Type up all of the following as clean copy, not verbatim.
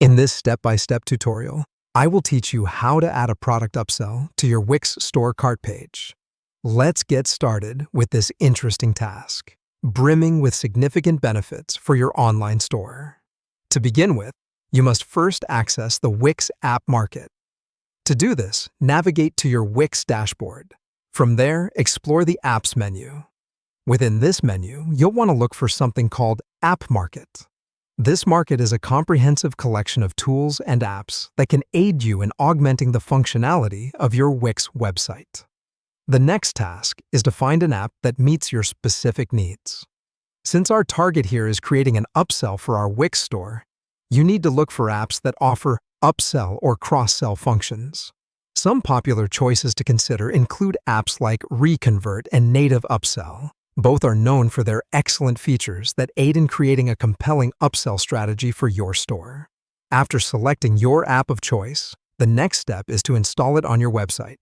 In this step-by-step tutorial, I will teach you how to add a product upsell to your Wix store cart page. Let's get started with this interesting task, brimming with significant benefits for your online store. To begin with, you must first access the Wix App Market. To do this, navigate to your Wix dashboard. From there, explore the Apps menu. Within this menu, you'll want to look for something called App Market. This market is a comprehensive collection of tools and apps that can aid you in augmenting the functionality of your Wix website. The next task is to find an app that meets your specific needs. Since our target here is creating an upsell for our Wix store, you need to look for apps that offer upsell or cross-sell functions. Some popular choices to consider include apps like Reconvert and Native Upsell. Both are known for their excellent features that aid in creating a compelling upsell strategy for your store. After selecting your app of choice, the next step is to install it on your website.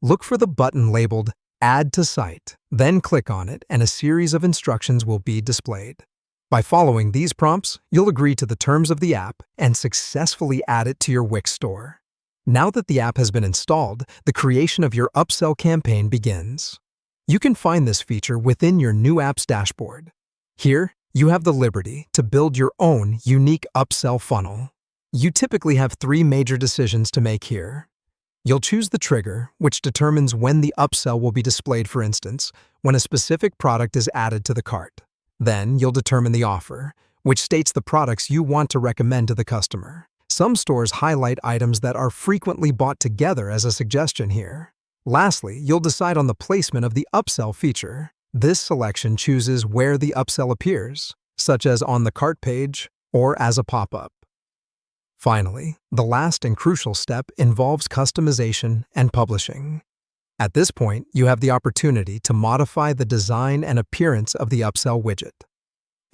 Look for the button labeled Add to Site, then click on it and a series of instructions will be displayed. By following these prompts, you'll agree to the terms of the app and successfully add it to your Wix store. Now that the app has been installed, the creation of your upsell campaign begins. You can find this feature within your New Apps dashboard. Here, you have the liberty to build your own unique upsell funnel. You typically have three major decisions to make here. You'll choose the trigger, which determines when the upsell will be displayed, for instance, when a specific product is added to the cart. Then, you'll determine the offer, which states the products you want to recommend to the customer. Some stores highlight items that are frequently bought together as a suggestion here. Lastly, you'll decide on the placement of the upsell feature. This selection chooses where the upsell appears, such as on the cart page or as a pop-up. Finally, the last and crucial step involves customization and publishing. At this point, you have the opportunity to modify the design and appearance of the upsell widget.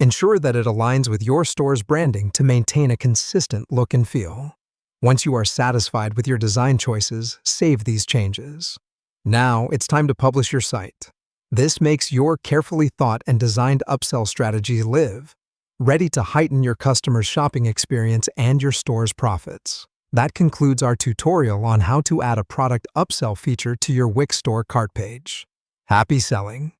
Ensure that it aligns with your store's branding to maintain a consistent look and feel. Once you are satisfied with your design choices, save these changes. Now it's time to publish your site. This makes your carefully thought and designed upsell strategy live, ready to heighten your customers' shopping experience and your store's profits. That concludes our tutorial on how to add a product upsell feature to your Wix store cart page. Happy selling!